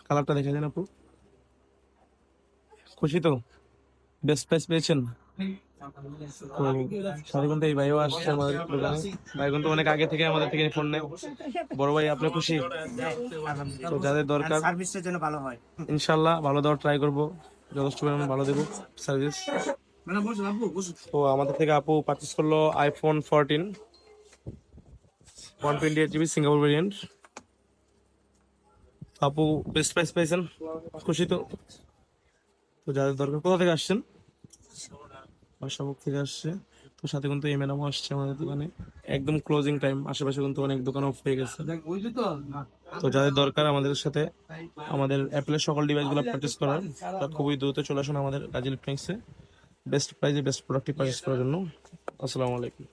কালারটা দেখে দেন আপু, খুশি তো? বেস্ট প্রাইস পেয়েছেন? তো সাথে কিন্তু এই ভাইও আসছে আমাদের দোকানে। ভাই কিন্তু অনেক আগে থেকে আমাদের থেকে ফোন নেয়। বড় ভাই, আপনি খুশি? তো যাদের দরকার সার্ভিসের জন্য ভালো হয়। ইনশাল্লাহ ভালো দেওয়ার ট্রাই করবো, যথেষ্ট পরিমাণে ভালো দেবো সার্ভিস। তো আমাদের থেকে আপু পারচেস করলো আইফোন 14 128 GB সিঙ্গাপুর ভেরিয়েন্ট। আপু বেস্ট প্রাইস পেয়েছেন, খুশি তো? তো যাদের দরকার, কোথা থেকে আসছেন? বাসাবুক থেকে আসছে। তো সাথে কিন্তু এই ম্যাডামও আসছে আমাদের দোকানে। একদম ক্লোজিং টাইম, আশেপাশে কিন্তু অনেক দোকান অফ হয়ে গেছে। তো যাদের দরকার আমাদের সাথে আমাদের অ্যাপেলের সকল ডিভাইসগুলো পারচেস করার, তারা খুবই দ্রুত চলে আসুন আমাদের কাজী ইলেকট্রনিক্সে বেস্ট প্রাইসে বেস্ট প্রোডাক্টটি পারচেস করার জন্য। আসসালামু আলাইকুম।